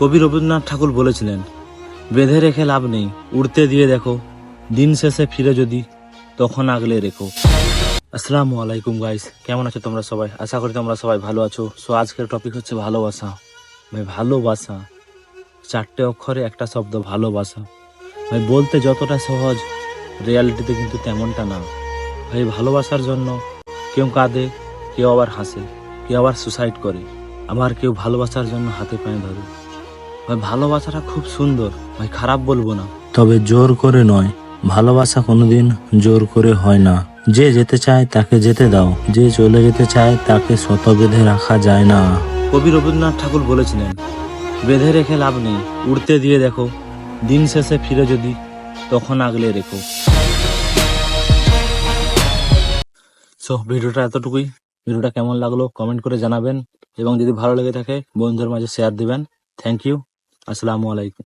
কবি রবীন্দ্রনাথ ঠাকুর বলেছিলেন, বেঁধে রেখে লাভ নেই, উড়তে দিয়ে দেখো, দিন শেষে ফিরে যদি তখন আগলে রেখো। আসসালামু আলাইকুম গাইস, কেমন আছো তোমরা সবাই? আশা করি তোমরা সবাই ভালো আছো। সো আজকের টপিক হচ্ছে ভালোবাসা। ভাই ভালোবাসা, 4টে অক্ষরে একটা শব্দ ভালোবাসা। ভাই বলতে যতটা সহজ, রিয়ালিটিতে কিন্তু তেমনটা না। ভাই ভালোবাসার জন্য কেউ কাঁদে, কেউ আবার হাসে, কেউ আবার সুসাইড করে, আবার কেউ ভালোবাসার জন্য হাতে পায়ে ধরে। ভাই ভালোবাসাটা খুব সুন্দর, ভাই খারাপ বলবো না, তবে জোর করে নয়। ভালোবাসা কোনোদিন জোর করে হয় না। যে যেতে চায় তাকে যেতে দাও, যে চলে যেতে চায় তাকে শত বেঁধে রাখা যায় না। কবি রবীন্দ্রনাথ ঠাকুর বলেছিলেন, বেঁধে রেখে লাভ নেই, উড়তে দিয়ে দেখো, দিন শেষে ফিরে যদি তখন আগলে রেখো। সো ভিডিওটা এতটুকুই। ভিডিওটা কেমন লাগলো কমেন্ট করে জানাবেন, এবং যদি ভালো লেগে থাকে বন্ধুদের মাঝে শেয়ার দিবেন। Thank you. আসসালামু আলাইকুম।